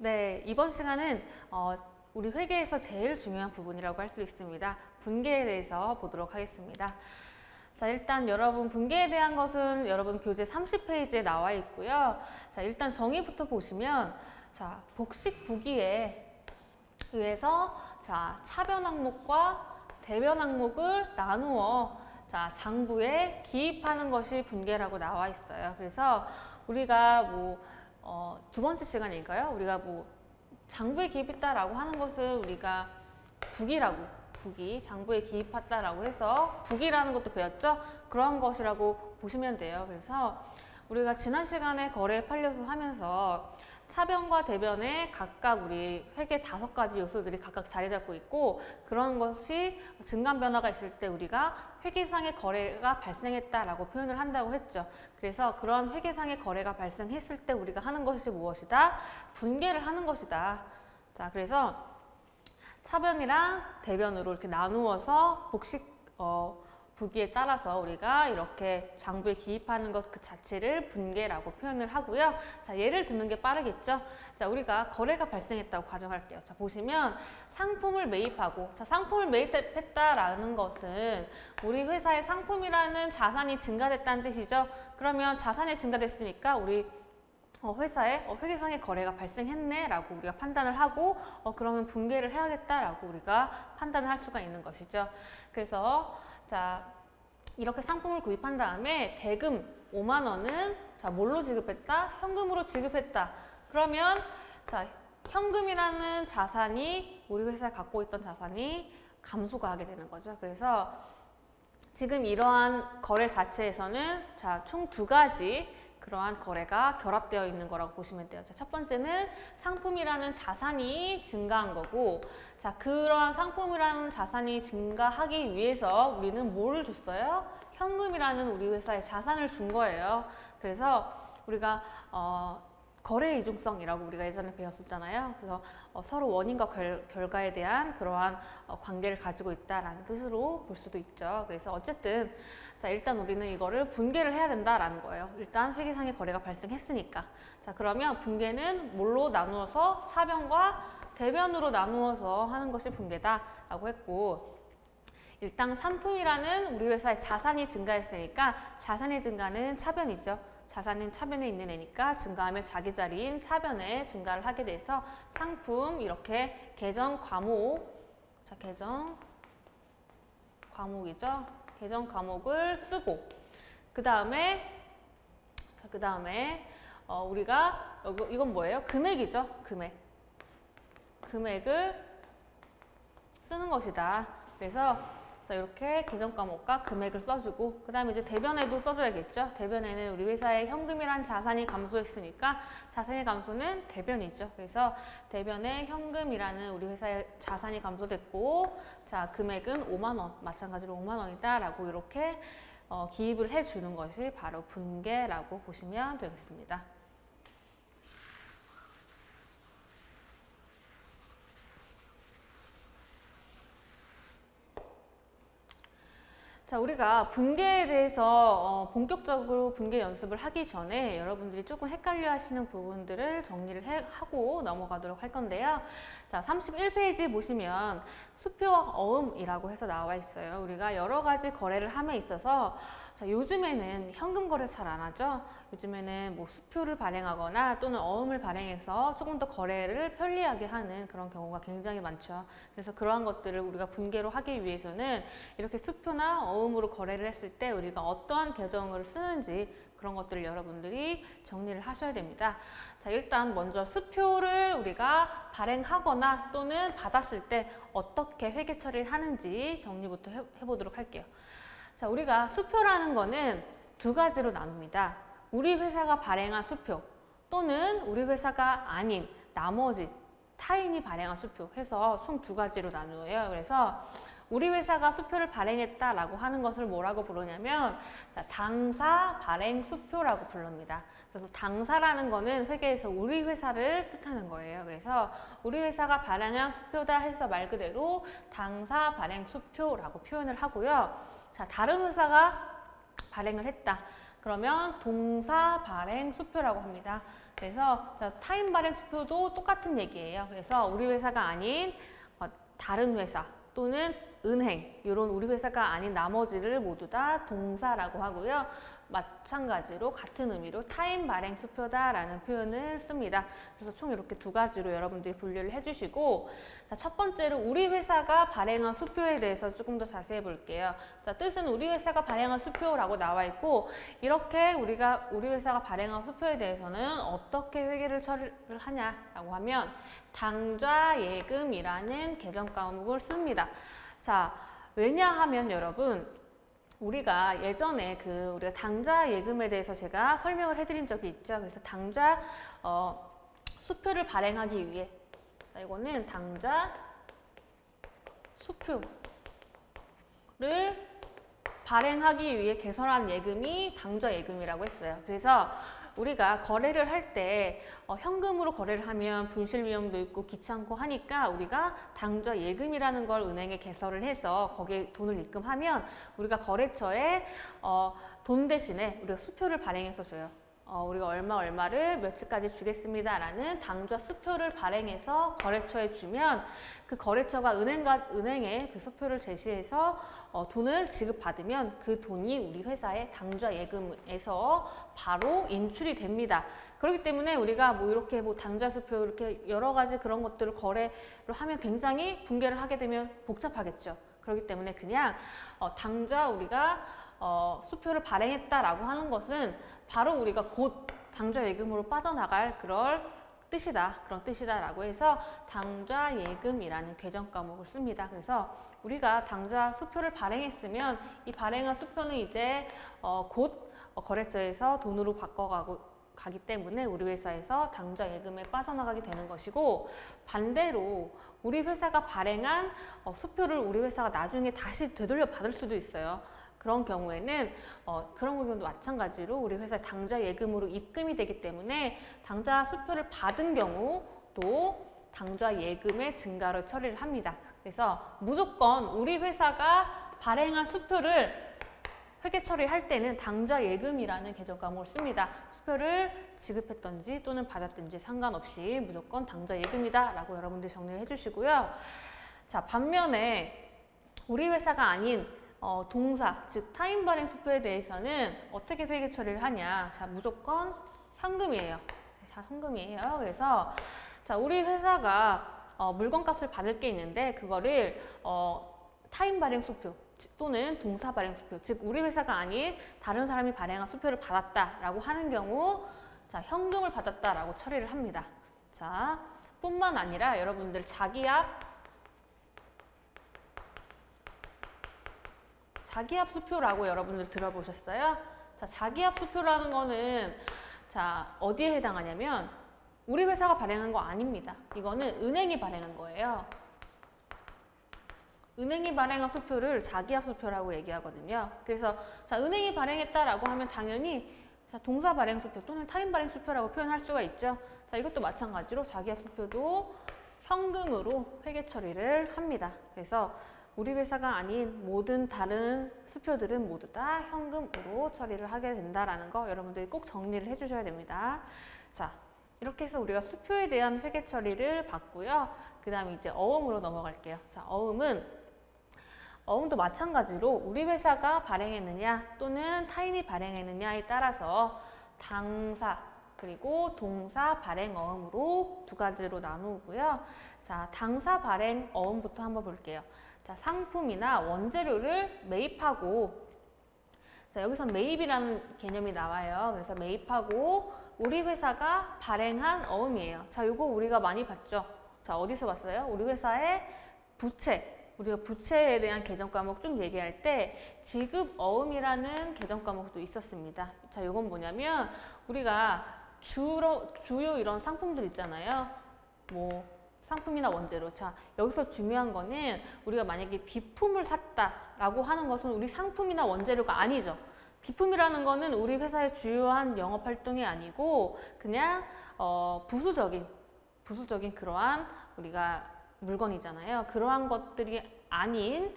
네, 이번 시간은 우리 회계에서 제일 중요한 부분이라고 할 수 있습니다. 분계에 대해서 보도록 하겠습니다. 자, 일단 여러분 분계에 대한 것은 여러분 교재 30페이지에 나와 있고요. 자, 일단 정의부터 보시면 자, 복식 부기에 의해서 자, 차변 항목과 대변 항목을 나누어 자, 장부에 기입하는 것이 분계라고 나와 있어요. 그래서 우리가 두 번째 시간일까요? 우리가 장부에 기입했다라고 하는 것을 우리가 부기, 장부에 기입했다라고 해서 부기라는 것도 배웠죠? 그런 것이라고 보시면 돼요. 그래서 우리가 지난 시간에 거래 판례수 하면서 차변과 대변에 각각 우리 회계 5가지 요소들이 각각 자리 잡고 있고, 그런 것이 증감 변화가 있을 때 우리가 회계상의 거래가 발생했다라고 표현을 한다고 했죠. 그래서 그런 회계상의 거래가 발생했을 때 우리가 하는 것이 무엇이다? 분계를 하는 것이다. 자, 그래서 차변이랑 대변으로 이렇게 나누어서 복식 부기에 따라서 우리가 이렇게 장부에 기입하는 것 그 자체를 분계라고 표현을 하고요. 자, 예를 드는 게 빠르겠죠. 자, 우리가 거래가 발생했다고 가정할게요. 자, 보시면 상품을 매입하고, 자, 상품을 매입했다라는 것은 우리 회사의 상품이라는 자산이 증가됐다는 뜻이죠. 그러면 자산이 증가됐으니까 우리 회사에 회계상의 거래가 발생했네 라고 우리가 판단을 하고 그러면 분계를 해야겠다라고 우리가 판단을 할 수가 있는 것이죠. 그래서 자, 이렇게 상품을 구입한 다음에 대금 5만 원은 자, 뭘로 지급했다? 현금으로 지급했다. 그러면 자, 현금이라는 자산이 우리 회사에 갖고 있던 자산이 감소가 하게 되는 거죠. 그래서 지금 이러한 거래 자체에서는 자, 총 2가지 그러한 거래가 결합되어 있는 거라고 보시면 돼요. 자, 첫 번째는 상품이라는 자산이 증가한 거고, 자, 그러한 상품이라는 자산이 증가하기 위해서 우리는 뭐를 줬어요? 현금이라는 우리 회사의 자산을 준 거예요. 그래서 우리가 거래 이중성이라고 우리가 예전에 배웠었잖아요. 그래서 서로 원인과 결과에 대한 그러한 관계를 가지고 있다라는 뜻으로 볼 수도 있죠. 그래서 어쨌든 자, 일단 우리는 이거를 분계를 해야 된다라는 거예요. 일단 회계상의 거래가 발생했으니까. 자, 그러면 분계는 뭘로 나누어서 차변과 대변으로 나누어서 하는 것이 분계다라고 했고, 일단 상품이라는 우리 회사의 자산이 증가했으니까 자산의 증가는 차변이죠. 자산은 차변에 있는 애니까 증가하면 자기 자리인 차변에 증가를 하게 돼서 상품 이렇게 계정 과목, 자, 계정 과목이죠. 계정 과목을 쓰고 그 다음에 우리가 이건 뭐예요? 금액이죠. 금액을 쓰는 것이다. 그래서 자, 이렇게 계정 과목과 금액을 써주고 그 다음에 이제 대변에도 써줘야겠죠. 대변에는 우리 회사의 현금이란 자산이 감소했으니까 자산의 감소는 대변이죠. 그래서 대변에 현금이라는 우리 회사의 자산이 감소됐고, 자, 금액은 5만 원, 마찬가지로 5만 원이다 라고 이렇게 기입을 해주는 것이 바로 분계라고 보시면 되겠습니다. 자, 우리가 분계에 대해서 본격적으로 분계 연습을 하기 전에 여러분들이 조금 헷갈려 하시는 부분들을 정리를 하고 넘어가도록 할 건데요. 자, 31페이지 보시면 수표와 어음이라고 해서 나와 있어요. 우리가 여러 가지 거래를 함에 있어서 자, 요즘에는 현금 거래 잘 안 하죠. 요즘에는 수표를 발행하거나 또는 어음을 발행해서 조금 더 거래를 편리하게 하는 그런 경우가 굉장히 많죠. 그래서 그러한 것들을 우리가 분계로 하기 위해서는 이렇게 수표나 어음으로 거래를 했을 때 우리가 어떠한 계정을 쓰는지 그런 것들을 여러분들이 정리를 하셔야 됩니다. 자, 일단 먼저 수표를 우리가 발행하거나 또는 받았을 때 어떻게 회계 처리를 하는지 정리부터 해보도록 할게요. 자, 우리가 수표라는 거는 2가지로 나눕니다. 우리 회사가 발행한 수표 또는 우리 회사가 아닌 나머지 타인이 발행한 수표 해서 총 2가지로 나누어요. 그래서 우리 회사가 수표를 발행했다라고 하는 것을 뭐라고 부르냐면 자, 당사 발행 수표라고 부릅니다. 그래서 당사라는 거는 회계에서 우리 회사를 뜻하는 거예요. 그래서 우리 회사가 발행한 수표다 해서 말 그대로 당사 발행 수표라고 표현을 하고요. 자, 다른 회사가 발행을 했다. 그러면 동사 발행 수표라고 합니다. 그래서 타인 발행 수표도 똑같은 얘기예요. 그래서 우리 회사가 아닌 다른 회사 또는 은행, 이런 우리 회사가 아닌 나머지를 모두 다 동사라고 하고요. 마찬가지로 같은 의미로 타인 발행 수표다라는 표현을 씁니다. 그래서 총 이렇게 두 가지로 여러분들이 분류를 해주시고, 자, 첫 번째로 우리 회사가 발행한 수표에 대해서 조금 더 자세히 볼게요. 자, 뜻은 우리 회사가 발행한 수표라고 나와 있고, 이렇게 우리 회사가 발행한 수표에 대해서는 어떻게 회계를 처리를 하냐라고 하면 당좌예금이라는 계정 과목을 씁니다. 자, 왜냐하면 여러분, 우리가 예전에 우리가 당좌 예금에 대해서 제가 설명을 해드린 적이 있죠. 그래서 당좌 수표를 발행하기 위해, 자, 이거는 당좌 수표를 발행하기 위해 개설한 예금이 당좌 예금이라고 했어요. 그래서 우리가 거래를 할 때 현금으로 거래를 하면 분실 위험도 있고 귀찮고 하니까 우리가 당좌 예금이라는 걸 은행에 개설을 해서 거기에 돈을 입금하면 우리가 거래처에 돈 대신에 우리가 수표를 발행해서 줘요. 우리가 얼마를 며칠까지 주겠습니다 라는 당좌 수표를 발행해서 거래처에 주면 그 거래처가 은행에 그 수표를 제시해서 돈을 지급받으면 그 돈이 우리 회사의 당좌 예금에서 바로 인출이 됩니다. 그렇기 때문에 우리가 이렇게 당좌 수표 이렇게 여러 가지 그런 것들을 거래를 하면 굉장히 붕괴를 하게 되면 복잡하겠죠. 그렇기 때문에 그냥 당좌 우리가 수표를 발행했다라고 하는 것은 바로 우리가 곧 당좌 예금으로 빠져나갈 그런 뜻이다라고 해서 당좌 예금이라는 계정 과목을 씁니다. 그래서 우리가 당좌 수표를 발행했으면 이 발행한 수표는 이제 곧 거래처에서 돈으로 가기 때문에 우리 회사에서 당좌 예금에 빠져나가게 되는 것이고, 반대로 우리 회사가 발행한 수표를 우리 회사가 나중에 다시 되돌려 받을 수도 있어요. 그런 경우에는 그런 경우도 마찬가지로 우리 회사의 당좌 예금으로 입금이 되기 때문에 당좌 수표를 받은 경우도 당좌 예금의 증가로 처리를 합니다. 그래서 무조건 우리 회사가 발행한 수표를 회계 처리할 때는 당좌 예금이라는 계정 과목을 씁니다. 수표를 지급했던지 또는 받았든지 상관없이 무조건 당좌 예금이다 라고 여러분들이 정리를 해주시고요. 자, 반면에 우리 회사가 아닌 동사, 즉 타인 발행 수표에 대해서는 어떻게 회계 처리를 하냐. 자, 무조건 현금이에요. 자, 현금이에요. 그래서 자, 우리 회사가 물건값을 받을 게 있는데 그거를 타인 발행 수표 또는 동사 발행 수표, 즉 우리 회사가 아닌 다른 사람이 발행한 수표를 받았다라고 하는 경우, 자, 현금을 받았다라고 처리를 합니다. 자, 뿐만 아니라 여러분들 자기압 수표라고 여러분들 들어보셨어요? 자, 자기압 수표라는 거는 자, 어디에 해당하냐면 우리 회사가 발행한 거 아닙니다. 이거는 은행이 발행한 거예요. 은행이 발행한 수표를 자기압 수표라고 얘기하거든요. 그래서 자, 은행이 발행했다라고 하면 당연히 자, 동사 발행 수표 또는 타인 발행 수표라고 표현할 수가 있죠. 자, 이것도 마찬가지로 자기압 수표도 현금으로 회계 처리를 합니다. 그래서 우리 회사가 아닌 모든 다른 수표들은 모두 다 현금으로 처리를 하게 된다라는 거 여러분들이 꼭 정리를 해주셔야 됩니다. 자, 이렇게 해서 우리가 수표에 대한 회계 처리를 봤고요. 그 다음에 이제 어음으로 넘어갈게요. 자, 어음도 마찬가지로 우리 회사가 발행했느냐 또는 타인이 발행했느냐에 따라서 당사 그리고 동사 발행 어음으로 두 가지로 나누고요. 자, 당사 발행 어음부터 한번 볼게요. 자, 상품이나 원재료를 매입하고, 자, 여기서 매입이라는 개념이 나와요. 그래서 매입하고 우리 회사가 발행한 어음이에요. 자, 요거 우리가 많이 봤죠? 자, 어디서 봤어요? 우리 회사의 부채. 우리가 부채에 대한 계정 과목 쭉 얘기할 때 지급 어음이라는 계정 과목도 있었습니다. 자, 요건 뭐냐면 우리가 주요 이런 상품들 있잖아요. 뭐 상품이나 원재료. 자, 여기서 중요한 거는 우리가 만약에 비품을 샀다라고 하는 것은 우리 상품이나 원재료가 아니죠. 비품이라는 거는 우리 회사의 주요한 영업 활동이 아니고 그냥 부수적인 그러한 우리가 물건이잖아요. 그러한 것들이 아닌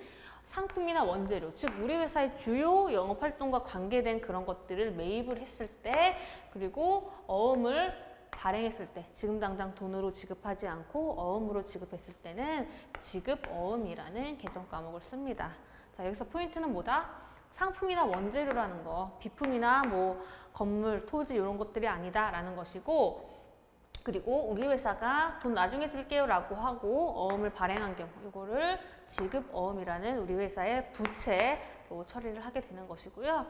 상품이나 원재료, 즉 우리 회사의 주요 영업 활동과 관계된 그런 것들을 매입을 했을 때, 그리고 어음을 발행했을 때 지금 당장 돈으로 지급하지 않고 어음으로 지급했을 때는 지급어음이라는 개정 과목을 씁니다. 자, 여기서 포인트는 뭐다? 상품이나 원재료라는 거, 비품이나 뭐 건물, 토지 이런 것들이 아니다라는 것이고, 그리고 우리 회사가 돈 나중에 줄게요 라고 하고 어음을 발행한 경우 이거를 지급어음이라는 우리 회사의 부채로 처리를 하게 되는 것이고요.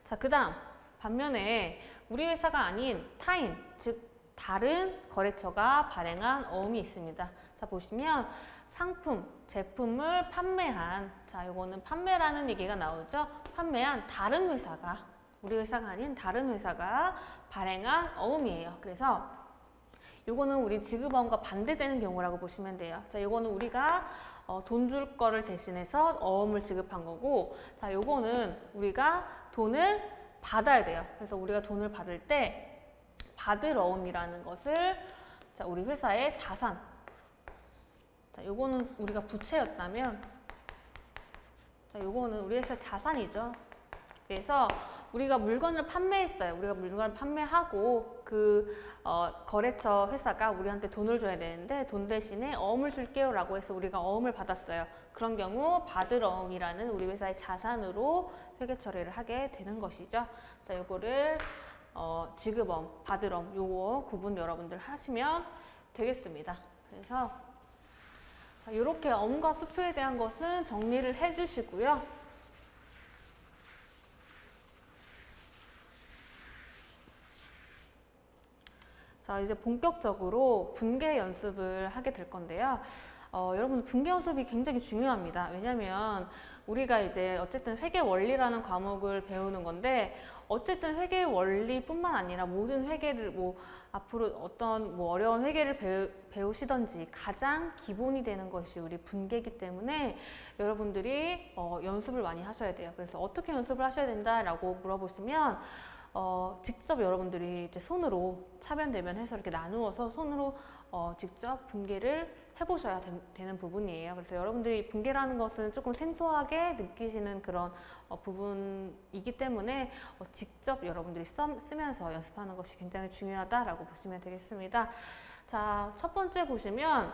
자, 그 다음 반면에 우리 회사가 아닌 타인, 즉 다른 거래처가 발행한 어음이 있습니다. 자, 보시면 상품, 제품을 판매한, 자, 요거는 판매라는 얘기가 나오죠. 판매한 다른 회사가, 우리 회사가 아닌 다른 회사가 발행한 어음이에요. 그래서 요거는 우리 지급어음과 반대되는 경우라고 보시면 돼요. 자, 요거는 우리가 돈 줄 거를 대신해서 어음을 지급한 거고, 자, 요거는 우리가 돈을 받아야 돼요. 그래서 우리가 돈을 받을 때 받을 어음이라는 것을, 자, 우리 회사의 자산, 자, 요거는 우리가 부채였다면, 자, 요거는 우리 회사의 자산이죠. 그래서 우리가 물건을 판매했어요. 우리가 물건을 판매하고 거래처 회사가 우리한테 돈을 줘야 되는데 돈 대신에 어음을 줄게요 라고 해서 우리가 어음을 받았어요. 그런 경우 받을 어음이라는 우리 회사의 자산으로 회계 처리를 하게 되는 것이죠. 자, 요거를 지급어음, 받을어음 요거 구분 여러분들 하시면 되겠습니다. 그래서 자, 이렇게 어음과 수표에 대한 것은 정리를 해주시고요. 자, 이제 본격적으로 분계 연습을 하게 될 건데요. 여러분 분계 연습이 굉장히 중요합니다. 왜냐하면 우리가 이제 어쨌든 회계 원리라는 과목을 배우는 건데, 어쨌든 회계 원리뿐만 아니라 모든 회계를 앞으로 어떤 어려운 회계를 배우시던지 가장 기본이 되는 것이 우리 분계이기 때문에 여러분들이 연습을 많이 하셔야 돼요. 그래서 어떻게 연습을 하셔야 된다라고 물어보시면 직접 여러분들이 이제 손으로 차변대변해서 이렇게 나누어서 손으로 직접 분계를 해보셔야 되는 부분이에요. 그래서 여러분들이 분계라는 것은 조금 생소하게 느끼시는 그런 부분이기 때문에 직접 여러분들이 쓰면서 연습하는 것이 굉장히 중요하다라고 보시면 되겠습니다. 자, 첫 번째 보시면,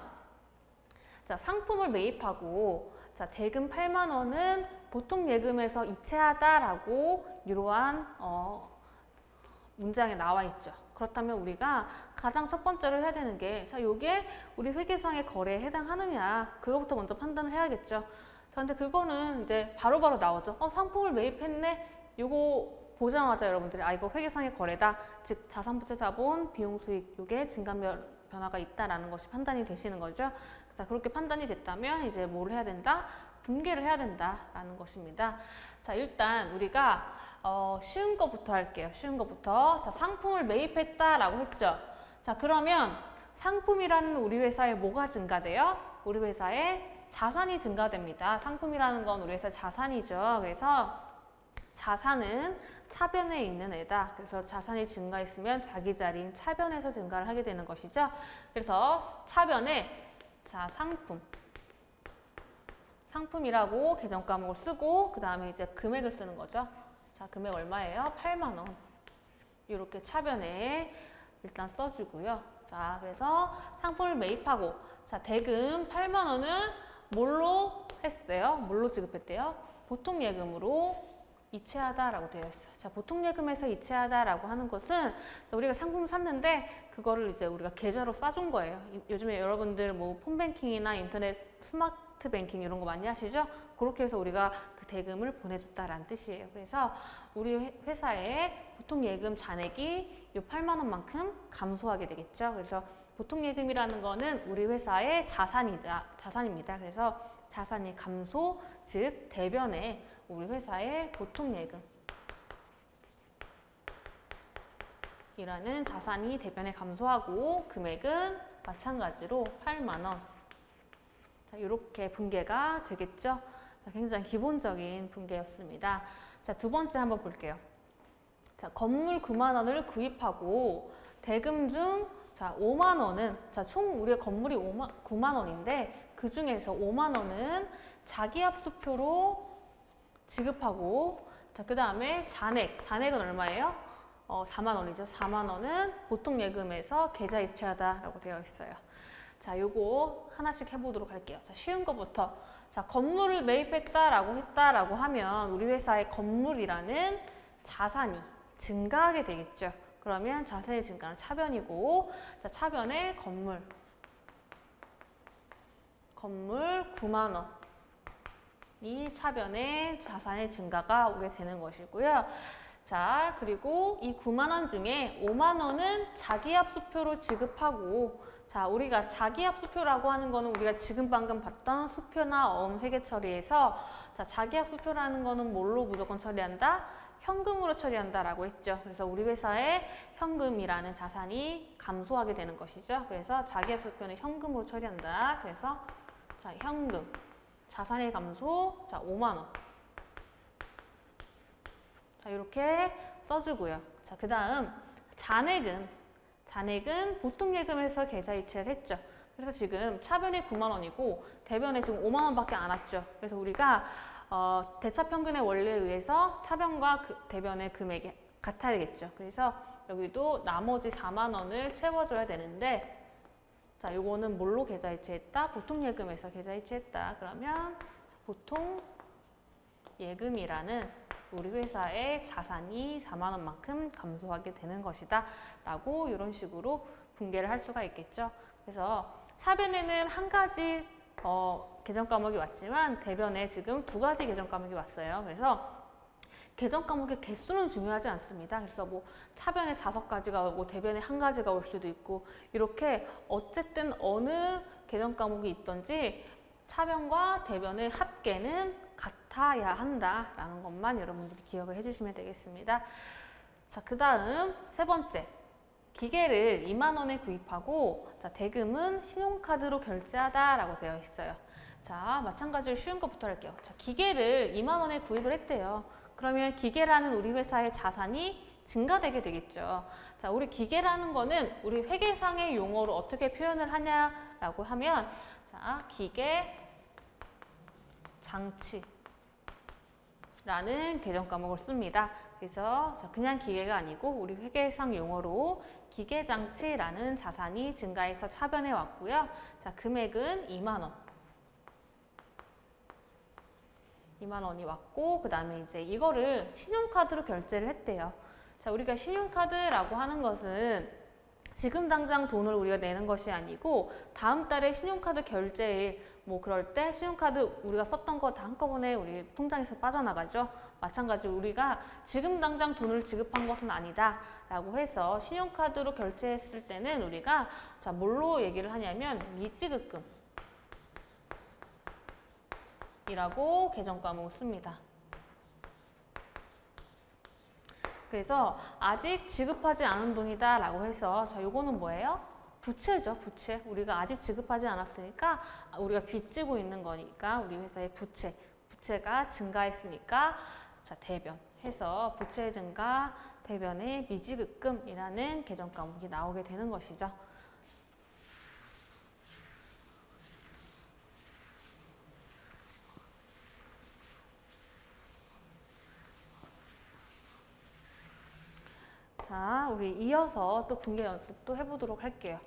자, 상품을 매입하고, 자, 대금 8만 원은 보통 예금에서 이체하다라고 이러한 문장에 나와 있죠. 그렇다면 우리가 가장 첫 번째로 해야 되는 게, 자, 요게 우리 회계상의 거래에 해당하느냐, 그거부터 먼저 판단을 해야겠죠. 자, 근데 그거는 이제 바로바로 나오죠. 상품을 매입했네? 요거 보자마자 여러분들이 이거 회계상의 거래다. 즉 자산부채 자본, 비용수익 요게 증감 변화가 있다라는 것이 판단이 되시는 거죠. 자, 그렇게 판단이 됐다면 이제 뭘 해야 된다? 분계를 해야 된다라는 것입니다. 자, 일단 우리가 쉬운 거부터 할게요. 쉬운 거부터. 자, 상품을 매입했다라고 했죠. 자, 그러면 상품이라는 우리 회사에 뭐가 증가돼요? 우리 회사에 자산이 증가됩니다. 상품이라는 건 우리 회사의 자산이죠. 그래서 자산은 차변에 있는 애다. 그래서 자산이 증가했으면 자기 자리인 차변에서 증가를 하게 되는 것이죠. 그래서 차변에, 자, 상품이라고 개정 과목을 쓰고, 그 다음에 이제 금액을 쓰는 거죠. 자, 금액 얼마예요? 8만 원. 이렇게 차변에 일단 써주고요. 자, 그래서 상품을 매입하고, 자, 대금 8만 원은 뭘로 했어요? 뭘로 지급했대요? 보통 예금으로 이체하다라고 되어 있어요. 자, 보통 예금에서 이체하다라고 하는 것은, 자, 우리가 상품을 샀는데 그거를 이제 우리가 계좌로 쏴준 거예요. 요즘에 여러분들 폰뱅킹이나 인터넷 스마트 뱅킹 이런 거 많이 하시죠? 그렇게 해서 우리가 그 대금을 보내줬다라는 뜻이에요. 그래서 우리 회사의 보통 예금 잔액이 이 8만 원만큼 감소하게 되겠죠. 그래서 보통 예금이라는 거는 우리 회사의 자산입니다. 그래서 자산이 감소, 즉 대변에 우리 회사의 보통 예금 이라는 자산이 대변에 감소하고 금액은 마찬가지로 8만 원. 자, 이렇게 분계가 되겠죠. 자, 굉장히 기본적인 분계였습니다. 자, 두 번째 한번 볼게요. 자, 건물 9만 원을 구입하고 대금 중, 자, 5만 원은, 자, 총 우리가 건물이 9만 원인데 그 중에서 5만 원은 자기합수표로 지급하고, 자, 그 다음에 잔액은 얼마예요? 4만 원이죠. 4만 원은 보통 예금에서 계좌 이체하다라고 되어 있어요. 자, 요거 하나씩 해보도록 할게요. 자, 쉬운 거부터. 자, 건물을 매입했다라고 하면 우리 회사의 건물이라는 자산이 증가하게 되겠죠. 그러면 자산의 증가는 차변이고, 자, 차변에 건물 9만 원. 이 차변에 자산의 증가가 오게 되는 것이고요. 자, 그리고 이 9만 원 중에 5만 원은 자기압수표로 지급하고, 자, 우리가 자기압수표라고 하는 거는 우리가 지금 방금 봤던 수표나 어음 회계 처리에서, 자, 자기압수표라는 거는 뭘로 무조건 처리한다? 현금으로 처리한다라고 했죠. 그래서 우리 회사의 현금이라는 자산이 감소하게 되는 것이죠. 그래서 자기압수표는 현금으로 처리한다. 그래서 자, 현금, 자산의 감소, 자, 5만 원. 자, 이렇게 써주고요. 자, 그 다음 잔액은 보통 예금에서 계좌 이체를 했죠. 그래서 지금 차변이 9만 원이고 대변에 지금 5만 원밖에 안 왔죠. 그래서 우리가 대차평균의 원리에 의해서 차변과 대변의 금액이 같아야 되겠죠. 그래서 여기도 나머지 4만 원을 채워줘야 되는데, 자, 요거는 뭘로 계좌 이체했다? 보통 예금에서 계좌 이체했다. 그러면 보통 예금이라는 우리 회사의 자산이 4만 원만큼 감소하게 되는 것이다 라고 이런 식으로 분개를 할 수가 있겠죠. 그래서 차변에는 한 가지 계정 과목이 왔지만 대변에 지금 2가지 계정 과목이 왔어요. 그래서 계정 과목의 개수는 중요하지 않습니다. 그래서 뭐 차변에 5가지가 오고 대변에 1가지가 올 수도 있고, 이렇게 어쨌든 어느 계정 과목이 있든지 차변과 대변의 합계는 같아야 한다라는 것만 여러분들이 기억을 해주시면 되겠습니다. 자, 그 다음 3번째. 기계를 2만 원에 구입하고, 자, 대금은 신용카드로 결제하다라고 되어 있어요. 자, 마찬가지로 쉬운 것부터 할게요. 자, 기계를 2만 원에 구입을 했대요. 그러면 기계라는 우리 회사의 자산이 증가되게 되겠죠. 자, 우리 기계라는 거는 우리 회계상의 용어로 어떻게 표현을 하냐라고 하면, 자, 기계 장치라는 계정 과목을 씁니다. 그래서 그냥 기계가 아니고 우리 회계상 용어로 기계장치라는 자산이 증가해서 차변에 왔고요. 자, 금액은 2만 원. 2만 원이 왔고, 그 다음에 이제 이거를 신용카드로 결제를 했대요. 자, 우리가 신용카드라고 하는 것은 지금 당장 돈을 우리가 내는 것이 아니고 다음 달에 신용카드 결제일 뭐 그럴 때 신용카드 우리가 썼던 거 다 한꺼번에 우리 통장에서 빠져나가죠. 마찬가지로 우리가 지금 당장 돈을 지급한 것은 아니다 라고 해서 신용카드로 결제했을 때는 우리가 자, 뭘로 얘기를 하냐면 미지급금 이라고 계정 과목을 씁니다. 그래서 아직 지급하지 않은 돈이다 라고 해서, 자, 요거는 뭐예요? 부채죠, 부채. 우리가 아직 지급하지 않았으니까 우리가 빚지고 있는 거니까 우리 회사의 부채가 증가했으니까, 자, 대변 해서 부채 증가 대변의 미지급금이라는 계정 과목이 나오게 되는 것이죠. 자, 우리 이어서 또 분개 연습도 해보도록 할게요.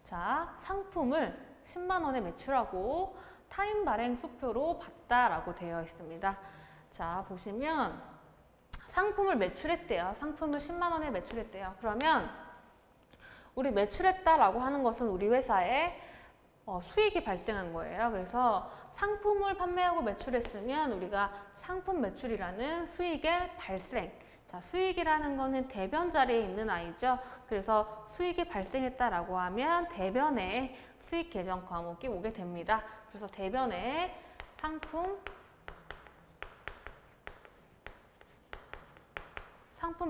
자, 상품을 10만 원에 매출하고 타임 발행 수표로 봤다라고 되어 있습니다. 자, 보시면 상품을 매출했대요. 상품을 10만 원에 매출했대요. 그러면 우리 매출했다라고 하는 것은 우리 회사에 수익이 발생한 거예요. 그래서 상품을 판매하고 매출했으면 우리가 상품 매출이라는 수익의 발생, 자, 수익이라는 거는 대변 자리에 있는 아이죠. 그래서 수익이 발생했다라고 하면 대변에 수익 계정 과목이 오게 됩니다. 그래서 대변에 상품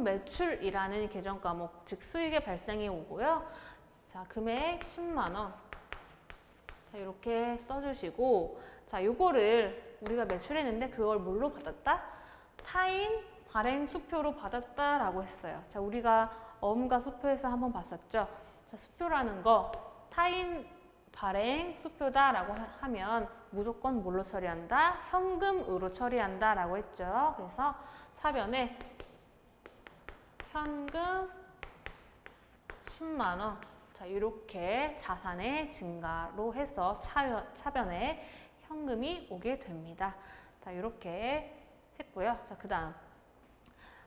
매출이라는 계정 과목, 즉 수익의 발생이 오고요. 자, 금액 10만 원. 자, 이렇게 써주시고, 자, 요거를 우리가 매출했는데 그걸 뭘로 받았다? 타인 발행 수표로 받았다라고 했어요. 자, 우리가 어음과 수표에서 한번 봤었죠. 자, 수표라는 거 타인 발행 수표다라고 하면 무조건 뭘로 처리한다? 현금으로 처리한다라고 했죠. 그래서 차변에 현금 10만 원. 자, 이렇게 자산의 증가로 해서 차변에 현금이 오게 됩니다. 자, 이렇게 했고요. 자, 그 다음.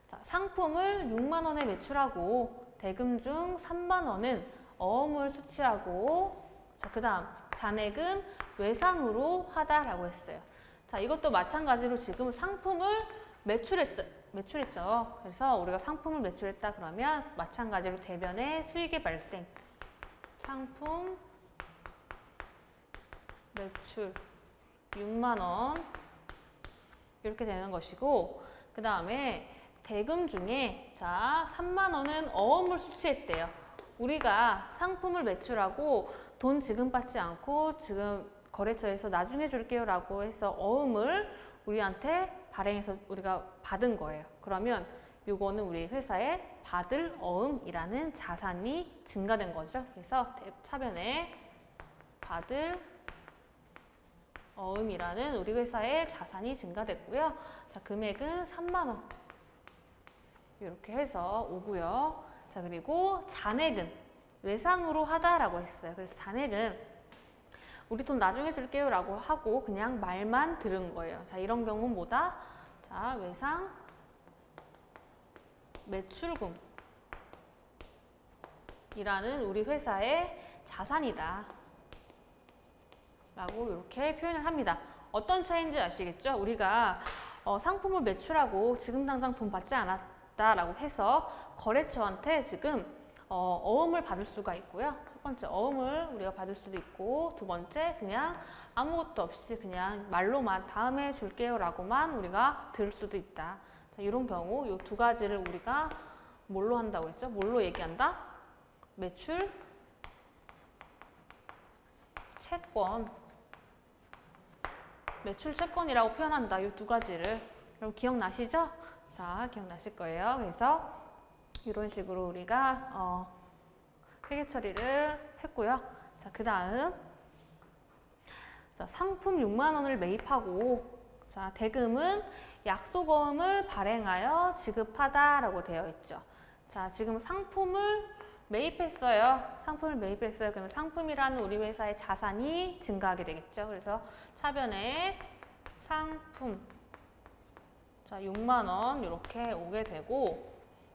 자, 상품을 6만 원에 매출하고 대금 중 3만 원은 어음을 수취하고, 자, 그 다음 잔액은 외상으로 하다라고 했어요. 자, 이것도 마찬가지로 지금 상품을 매출했죠. 그래서 우리가 상품을 매출했다 그러면 마찬가지로 대변에 수익의 발생, 상품 매출 6만 원 이렇게 되는 것이고, 그 다음에 대금 중에 자 3만 원은 어음을 수취했대요. 우리가 상품을 매출하고 돈 지금 받지 않고 지금 거래처에서 나중에 줄게요 라고 해서 어음을 우리한테 발행해서 우리가 받은 거예요. 그러면 요거는 우리 회사에 받을 어음이라는 자산이 증가된 거죠. 그래서 차변에 받을 어음이라는 우리 회사의 자산이 증가됐고요. 자, 금액은 3만 원 이렇게 해서 오고요. 자, 그리고 잔액은 외상으로 하다라고 했어요. 그래서 잔액은 우리 돈 나중에 줄게요 라고 하고 그냥 말만 들은 거예요. 자, 이런 경우는 뭐다? 자, 외상 매출금 이라는 우리 회사의 자산이다 라고 이렇게 표현을 합니다. 어떤 차이인지 아시겠죠? 우리가 상품을 매출하고 지금 당장 돈 받지 않았다라고 해서 거래처한테 지금 어음을 받을 수가 있고요. 첫 번째 어음을 우리가 받을 수도 있고, 두 번째 그냥 아무것도 없이 그냥 말로만 다음에 줄게요 라고만 우리가 들을 수도 있다. 자, 이런 경우 이 두 가지를 우리가 뭘로 한다고 했죠? 뭘로 얘기한다? 매출 채권, 매출 채권이라고 표현한다. 이 두 가지를. 여러분 기억나시죠? 자, 기억나실 거예요. 그래서 이런 식으로 우리가 회계 처리를 했고요. 자, 그 다음 상품 6만 원을 매입하고, 자, 대금은 약속어음을 발행하여 지급하다라고 되어 있죠. 자, 지금 상품을 매입했어요. 상품을 매입했어요. 그러면 상품이라는 우리 회사의 자산이 증가하게 되겠죠. 그래서 차변에 상품, 자, 6만 원 이렇게 오게 되고,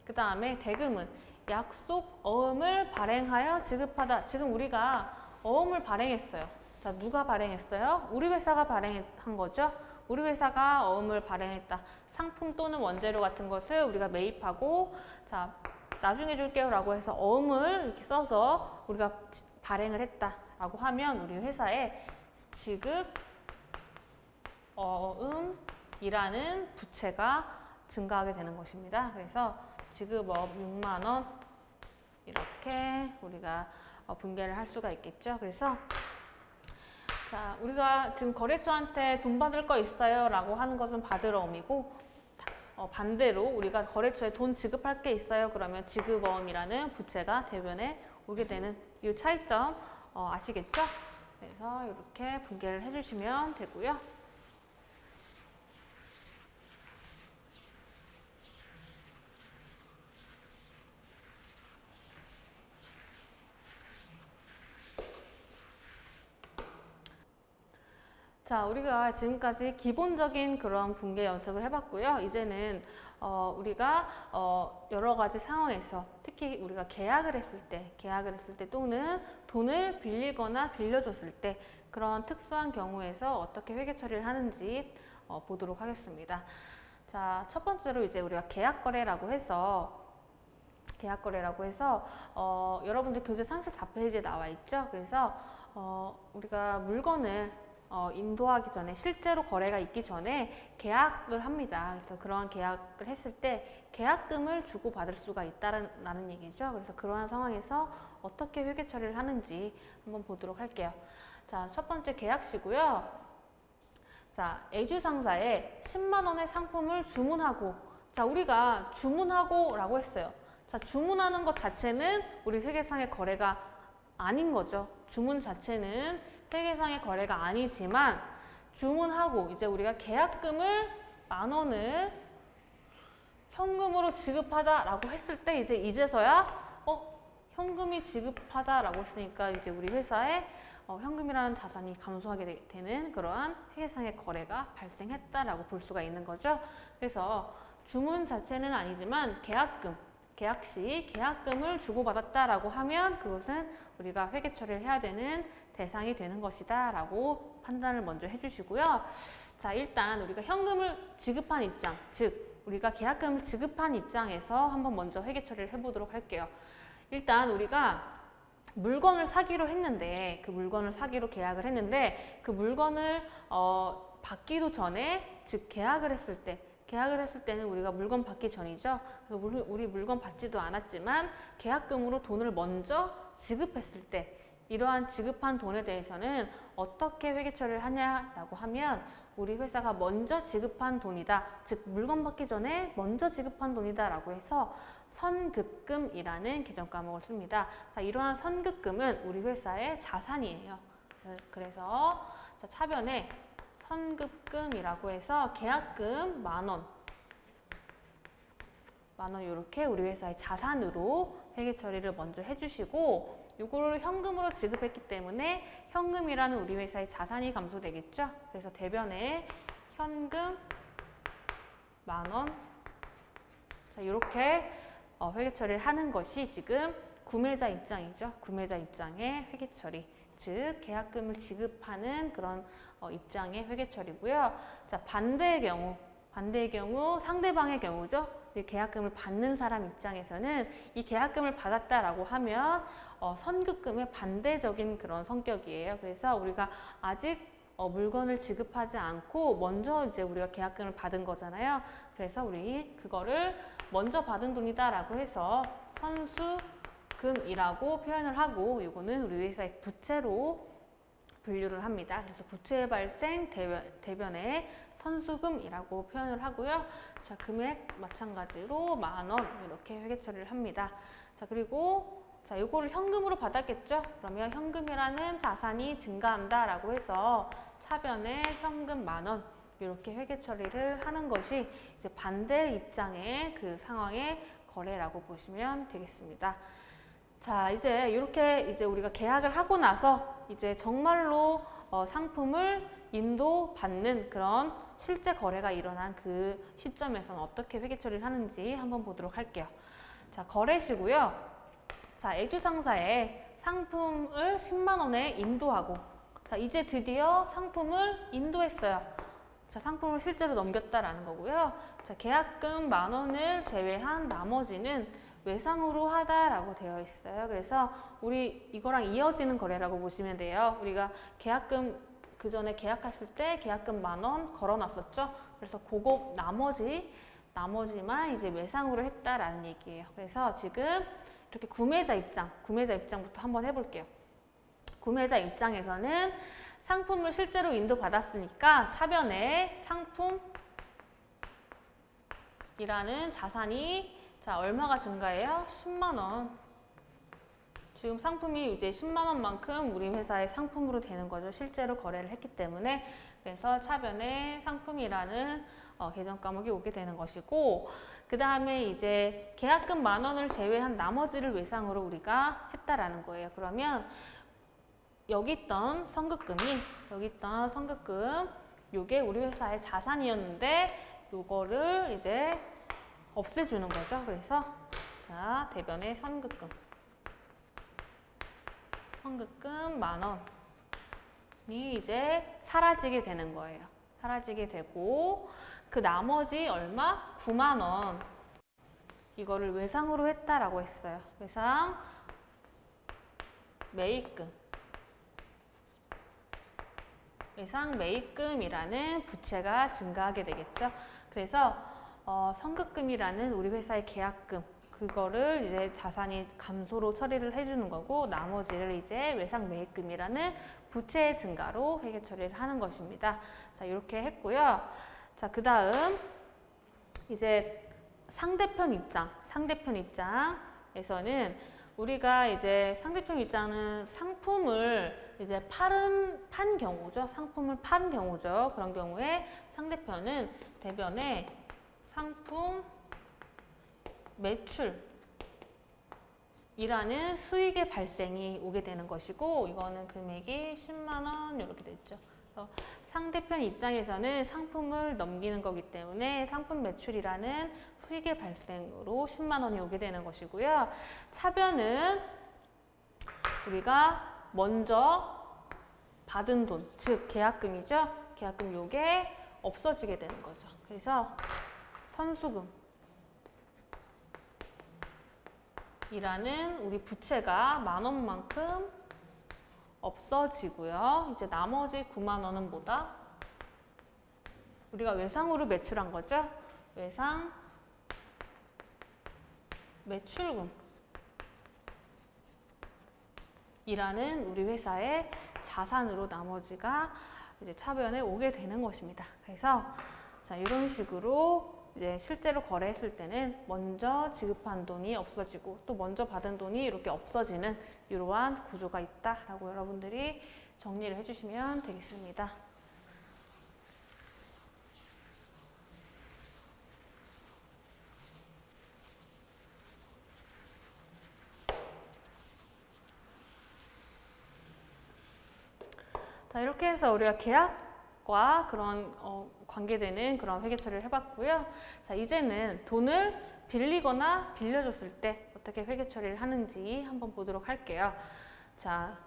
그 다음에 대금은 약속 어음을 발행하여 지급하다. 지금 우리가 어음을 발행했어요. 자, 누가 발행했어요? 우리 회사가 발행한 거죠. 우리 회사가 어음을 발행했다. 상품 또는 원재료 같은 것을 우리가 매입하고, 자, 나중에 줄게요 라고 해서 어음을 이렇게 써서 우리가 발행을 했다라고 하면 우리 회사에 지급 어음이라는 부채가 증가하게 되는 것입니다. 그래서 지급업 6만 원 이렇게 우리가 분개를 할 수가 있겠죠. 그래서 자, 우리가 지금 거래처한테 돈 받을 거 있어요 라고 하는 것은 받을 어음이고, 반대로 우리가 거래처에 돈 지급할 게 있어요 그러면 지급어음이라는 부채가 대변에 오게 되는 이 차이점 아시겠죠? 그래서 이렇게 분개를 해주시면 되고요. 자, 우리가 지금까지 기본적인 그런 분개 연습을 해봤고요. 이제는 우리가 여러 가지 상황에서 특히 우리가 계약을 했을 때 또는 돈을 빌리거나 빌려줬을 때 그런 특수한 경우에서 어떻게 회계 처리를 하는지 보도록 하겠습니다. 자, 첫 번째로 이제 우리가 계약거래라고 해서 여러분들 교재 34페이지에 나와 있죠. 그래서 우리가 물건을 인도하기 전에 실제로 거래가 있기 전에 계약을 합니다. 그래서 그러한 계약을 했을 때 계약금을 주고 받을 수가 있다는 얘기죠. 그래서 그러한 상황에서 어떻게 회계 처리를 하는지 한번 보도록 할게요. 자, 첫 번째 계약시고요. 자, 애주상사에 10만 원의 상품을 주문하고, 자, 우리가 주문하고 라고 했어요. 자, 주문하는 것 자체는 우리 회계상의 거래가 아닌 거죠. 주문 자체는 회계상의 거래가 아니지만 주문하고 이제 우리가 계약금을 10,000원을 현금으로 지급하다라고 했을 때 이제서야 현금이 지급하다라고 했으니까 이제 우리 회사에 현금이라는 자산이 감소하게 되는 그러한 회계상의 거래가 발생했다라고 볼 수가 있는 거죠. 그래서 주문 자체는 아니지만 계약 시 계약금을 주고받았다라고 하면 그것은 우리가 회계 처리를 해야 되는 대상이 되는 것이다 라고 판단을 먼저 해주시고요. 자, 일단 우리가 현금을 지급한 입장, 즉 우리가 계약금을 지급한 입장에서 한번 먼저 회계 처리를 해보도록 할게요. 일단 우리가 물건을 사기로 했는데 그 물건을 사기로 계약을 했는데 그 물건을 받기도 전에, 즉 계약을 했을 때는 우리가 물건 받기 전이죠. 그래서 우리 물건 받지도 않았지만 계약금으로 돈을 먼저 지급했을 때 이러한 지급한 돈에 대해서는 어떻게 회계 처리를 하냐라고 하면 우리 회사가 먼저 지급한 돈이다. 즉 물건 받기 전에 먼저 지급한 돈이다 라고 해서 선급금이라는 개정 과목을 씁니다. 자, 이러한 선급금은 우리 회사의 자산이에요. 그래서 자, 차변에 선급금이라고 해서 계약금 10,000원 이렇게 우리 회사의 자산으로 회계 처리를 먼저 해주시고 이거를 현금으로 지급했기 때문에 현금이라는 우리 회사의 자산이 감소되겠죠. 그래서 대변에 현금 10,000원 자, 이렇게 회계 처리를 하는 것이 지금 구매자 입장이죠. 구매자 입장의 회계 처리, 즉 계약금을 지급하는 그런 입장의 회계 처리고요. 자, 반대의 경우 상대방의 경우죠. 이 계약금을 받는 사람 입장에서는 이 계약금을 받았다라고 하면 선급금의 반대적인 그런 성격이에요. 그래서 우리가 아직 물건을 지급하지 않고 먼저 이제 우리가 계약금을 받은 거잖아요. 그래서 우리 그거를 먼저 받은 돈이다라고 해서 선수금이라고 표현을 하고 이거는 우리 회사의 부채로 분류를 합니다. 그래서 부채 발생 대변에 선수금이라고 표현을 하고요. 자, 금액 마찬가지로 10,000원 이렇게 회계 처리를 합니다. 자, 그리고 자, 요거를 현금으로 받았겠죠? 그러면 현금이라는 자산이 증가한다라고 해서 차변에 현금 10,000원 이렇게 회계 처리를 하는 것이 이제 반대 입장의 그 상황의 거래라고 보시면 되겠습니다. 자, 이제 이렇게 이제 우리가 계약을 하고 나서 이제 정말로 상품을 인도받는 그런 실제 거래가 일어난 그 시점에서는 어떻게 회계 처리를 하는지 한번 보도록 할게요. 자, 거래시고요. 자, 애교 상사에 상품을 10만 원에 인도하고 자, 이제 드디어 상품을 인도했어요. 자, 상품을 실제로 넘겼다라는 거고요. 자, 계약금 10,000원을 제외한 나머지는 외상으로 하다라고 되어 있어요. 그래서 우리 이거랑 이어지는 거래라고 보시면 돼요. 우리가 계약금 그 전에 계약했을 때 계약금 10,000원 걸어놨었죠. 그래서 그거 나머지만 이제 외상으로 했다라는 얘기예요. 그래서 지금 이렇게 구매자 입장부터 한번 해볼게요. 구매자 입장에서는 상품을 실제로 인도받았으니까 차변에 상품이라는 자산이 자, 얼마가 증가해요? 10만 원. 지금 상품이 이제 10만 원만큼 우리 회사의 상품으로 되는 거죠. 실제로 거래를 했기 때문에. 그래서 차변에 상품이라는 계정 과목이 오게 되는 것이고, 그 다음에 이제 계약금 10,000원을 제외한 나머지를 외상으로 우리가 했다라는 거예요. 그러면 여기 있던 선급금, 요게 우리 회사의 자산이었는데 요거를 이제 없애주는 거죠. 그래서 자, 대변에 선급금 10,000원이 이제 사라지게 되는 거예요. 사라지게 되고 그 나머지 얼마? 9만 원. 이거를 외상으로 했다라고 했어요. 외상 매입금. 외상 매입금이라는 부채가 증가하게 되겠죠. 그래서 선급금이라는 우리 회사의 계약금, 그거를 이제 자산이 감소로 처리를 해주는 거고 나머지를 이제 외상 매입금이라는 부채의 증가로 회계 처리를 하는 것입니다. 자, 이렇게 했고요. 자, 그 다음 이제 상대편 입장에서는 우리가 이제 상대편 입장은 상품을 이제 판 경우죠. 상품을 판 경우죠. 그런 경우에 상대편은 대변에 상품 매출이라는 수익의 발생이 오게 되는 것이고, 이거는 금액이 10만 원 이렇게 됐죠. 그래서 상대편 입장에서는 상품을 넘기는 거기 때문에 상품 매출이라는 수익의 발생으로 10만 원이 오게 되는 것이고요. 차변은 우리가 먼저 받은 돈, 즉 계약금이죠. 계약금 요게 없어지게 되는 거죠. 그래서 선수금 이라는 우리 부채가 10,000원만큼 없어지고요. 이제 나머지 9만 원은 뭐다? 우리가 외상으로 매출한 거죠. 외상 매출금 이라는 우리 회사의 자산으로 나머지가 이제 차변에 오게 되는 것입니다. 그래서 자, 이런 식으로 이제 실제로 거래했을 때는 먼저 지급한 돈이 없어지고 또 먼저 받은 돈이 이렇게 없어지는 이러한 구조가 있다라고 여러분들이 정리를 해주시면 되겠습니다. 자, 이렇게 해서 우리가 계약과 그런 관계되는 그런 회계 처리를 해봤고요. 자, 이제는 돈을 빌리거나 빌려줬을 때 어떻게 회계 처리를 하는지 한번 보도록 할게요. 자,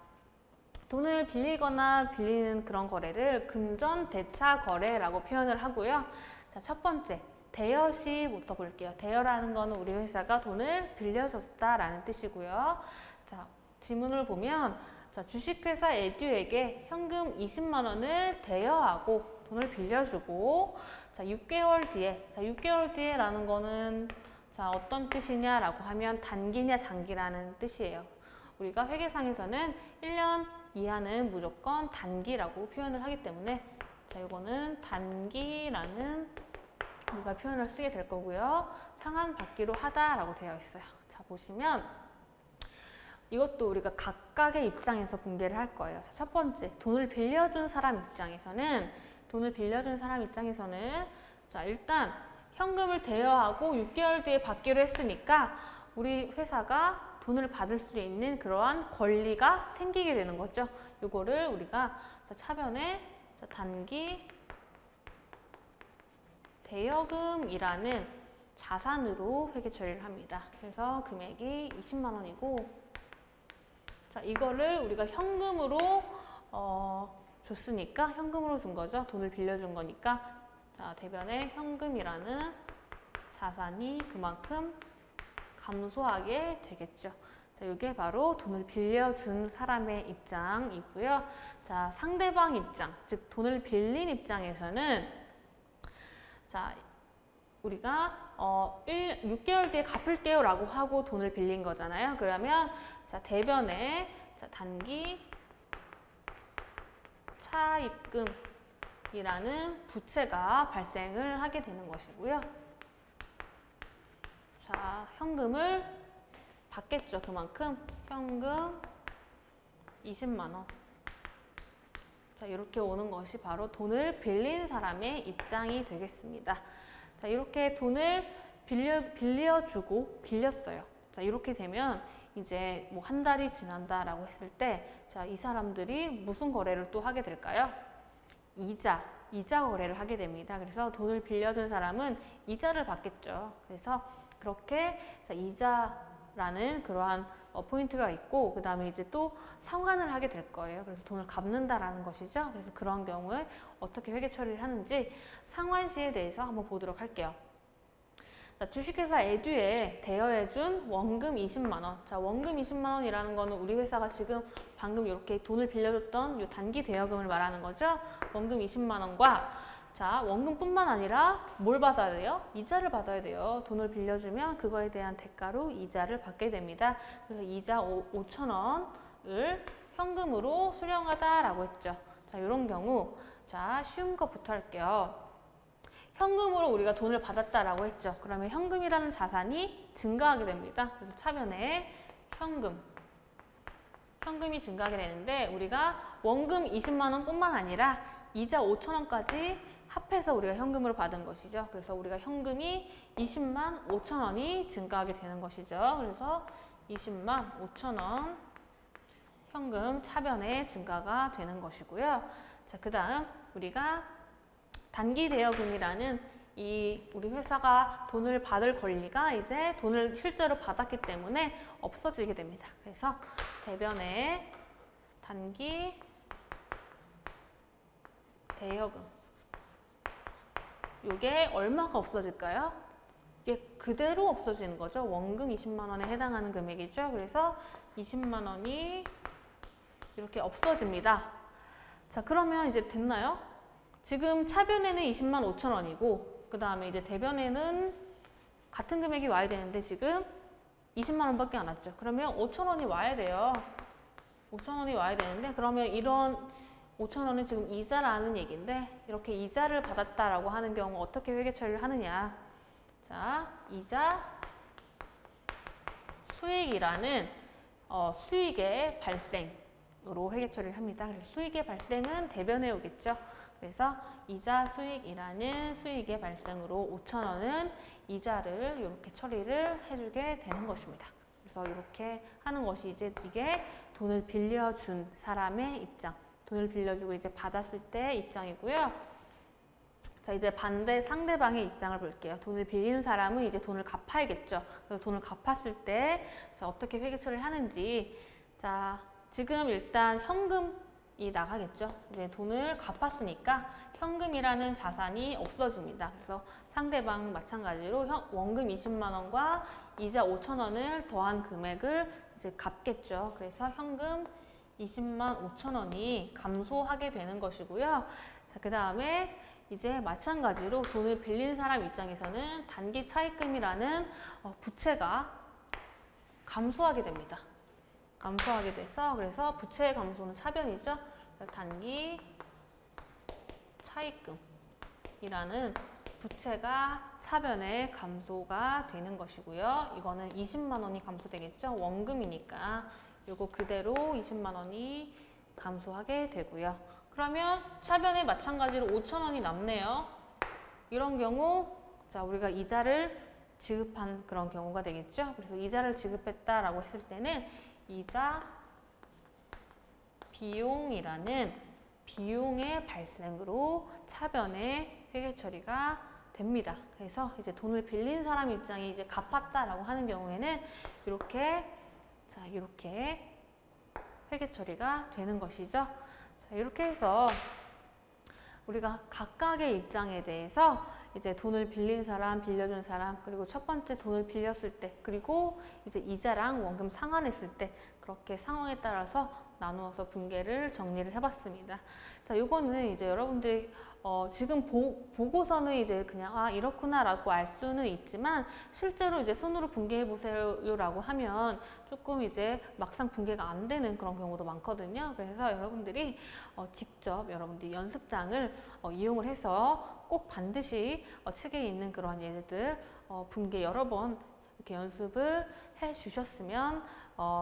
돈을 빌리거나 빌리는 그런 거래를 금전 대차 거래라고 표현을 하고요. 자, 첫 번째 대여시부터 볼게요. 대여라는 거는 우리 회사가 돈을 빌려줬다라는 뜻이고요. 자, 지문을 보면 자, 주식회사 에듀에게 현금 20만 원을 대여하고 돈을 빌려주고 자, 6개월 뒤에 자, 6개월 뒤에라는 거는 자, 어떤 뜻이냐라고 하면 단기냐 장기라는 뜻이에요. 우리가 회계상에서는 1년 이하는 무조건 단기라고 표현을 하기 때문에 자, 이거는 단기라는 우리가 표현을 쓰게 될 거고요. 상환받기로 하다라고 되어 있어요. 자, 보시면 이것도 우리가 각각의 입장에서 분개를 할 거예요. 자, 첫 번째, 돈을 빌려준 사람 입장에서는 자, 일단 현금을 대여하고 6개월 뒤에 받기로 했으니까 우리 회사가 돈을 받을 수 있는 그러한 권리가 생기게 되는 거죠. 이거를 우리가 자, 차변에 자, 단기 대여금이라는 자산으로 회계 처리를 합니다. 그래서 금액이 20만 원이고 자, 이거를 우리가 현금으로 줬으니까 현금으로 준 거죠. 돈을 빌려준 거니까 자, 대변에 현금이라는 자산이 그만큼 감소하게 되겠죠. 자, 이게 바로 돈을 빌려준 사람의 입장이고요. 자, 상대방 입장, 즉 돈을 빌린 입장에서는 자, 우리가 6개월 뒤에 갚을게요 라고 하고 돈을 빌린 거잖아요. 그러면 자, 대변에 자, 단기 차입금이라는 부채가 발생을 하게 되는 것이고요. 자, 현금을 받겠죠. 그만큼 현금 20만 원. 자, 이렇게 오는 것이 바로 돈을 빌린 사람의 입장이 되겠습니다. 자, 이렇게 돈을 빌려주고 빌렸어요. 자, 이렇게 되면 이제 뭐 한 달이 지난다라고 했을 때 자, 이 사람들이 무슨 거래를 또 하게 될까요? 이자 거래를 하게 됩니다. 그래서 돈을 빌려준 사람은 이자를 받겠죠. 그래서 그렇게 자, 이자라는 그러한 포인트가 있고 그 다음에 이제 또 상환을 하게 될 거예요. 그래서 돈을 갚는다라는 것이죠. 그래서 그런 경우에 어떻게 회계 처리를 하는지 상환 시에 대해서 한번 보도록 할게요. 자, 주식회사 에듀에 대여해준 원금 20만 원. 자, 원금 20만 원이라는 거는 우리 회사가 지금 방금 이렇게 돈을 빌려줬던 이 단기 대여금을 말하는 거죠. 원금 20만 원과 자, 원금뿐만 아니라 뭘 받아야 돼요? 이자를 받아야 돼요. 돈을 빌려주면 그거에 대한 대가로 이자를 받게 됩니다. 그래서 이자 5,000원을 현금으로 수령하다라고 했죠. 자, 이런 경우 자, 쉬운 것부터 할게요. 현금으로 우리가 돈을 받았다라고 했죠. 그러면 현금이라는 자산이 증가하게 됩니다. 그래서 차변에 현금이 증가하게 되는데 우리가 원금 20만 원 뿐만 아니라 이자 5,000원까지 합해서 우리가 현금으로 받은 것이죠. 그래서 우리가 현금이 20만 5천 원이 증가하게 되는 것이죠. 그래서 20만 5천 원 현금 차변의 증가가 되는 것이고요. 자, 그 다음 우리가 단기 대여금이라는 우리 회사가 돈을 받을 권리가 이제 돈을 실제로 받았기 때문에 없어지게 됩니다. 그래서 대변에 단기 대여금, 이게 얼마가 없어질까요? 이게 그대로 없어지는 거죠. 원금 20만 원에 해당하는 금액이죠. 그래서 20만 원이 이렇게 없어집니다. 자, 그러면 이제 됐나요? 지금 차변에는 20만 5천 원이고 그 다음에 이제 대변에는 같은 금액이 와야 되는데 지금 20만 원밖에 안 왔죠. 그러면 5천 원이 와야 돼요. 5천 원이 와야 되는데 그러면 이런 5천 원은 지금 이자라는 얘기인데 이렇게 이자를 받았다라고 하는 경우 어떻게 회계 처리를 하느냐. 자, 이자 수익이라는 수익의 발생으로 회계 처리를 합니다. 그래서 수익의 발생은 대변에 오겠죠. 그래서 이자 수익이라는 수익의 발생으로 5천 원은 이자를 이렇게 처리를 해주게 되는 것입니다. 그래서 이렇게 하는 것이 이제 이게 돈을 빌려준 사람의 입장, 돈을 빌려주고 이제 받았을 때 입장이고요. 자, 이제 반대 상대방의 입장을 볼게요. 돈을 빌리는 사람은 이제 돈을 갚아야겠죠. 그래서 돈을 갚았을 때 자, 어떻게 회계 처리를 하는지. 자, 지금 일단 현금이 나가겠죠. 이제 돈을 갚았으니까 현금이라는 자산이 없어집니다. 그래서 상대방 마찬가지로 원금 20만 원과 이자 5천 원을 더한 금액을 이제 갚겠죠. 그래서 현금 20만 5천 원이 감소하게 되는 것이고요. 자, 그 다음에 이제 마찬가지로 돈을 빌린 사람 입장에서는 단기 차입금이라는 부채가 감소하게 됩니다. 감소하게 돼서 그래서 부채의 감소는 차변이죠. 단기 차입금이라는 부채가 차변에 감소가 되는 것이고요. 이거는 20만 원이 감소되겠죠. 원금이니까 요거 그대로 20만 원이 감소하게 되고요. 그러면 차변에 마찬가지로 5천 원이 남네요. 이런 경우 자, 우리가 이자를 지급한 그런 경우가 되겠죠. 그래서 이자를 지급했다라고 했을 때는 이자 비용이라는 비용의 발생으로 차변에 회계 처리가 됩니다. 그래서 이제 돈을 빌린 사람 입장이 이제 갚았다라고 하는 경우에는 이렇게 자, 이렇게 회계 처리가 되는 것이죠. 자, 이렇게 해서 우리가 각각의 입장에 대해서 이제 돈을 빌린 사람, 빌려준 사람, 그리고 첫 번째 돈을 빌렸을 때, 그리고 이제 이자랑 원금 상환했을 때 그렇게 상황에 따라서 나누어서 분계를 정리를 해봤습니다. 자, 요거는 이제 여러분들이 지금 보고서는 이제 그냥 아 이렇구나라고 알 수는 있지만 실제로 이제 손으로 분계해 보세요라고 하면 조금 이제 막상 분계가 안 되는 그런 경우도 많거든요. 그래서 여러분들이 직접 여러분들이 연습장을 이용을 해서 꼭 반드시 책에 있는 그런 예제들 분계 여러 번 이렇게 연습을 해 주셨으면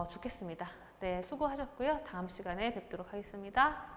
좋겠습니다. 네, 수고하셨고요. 다음 시간에 뵙도록 하겠습니다.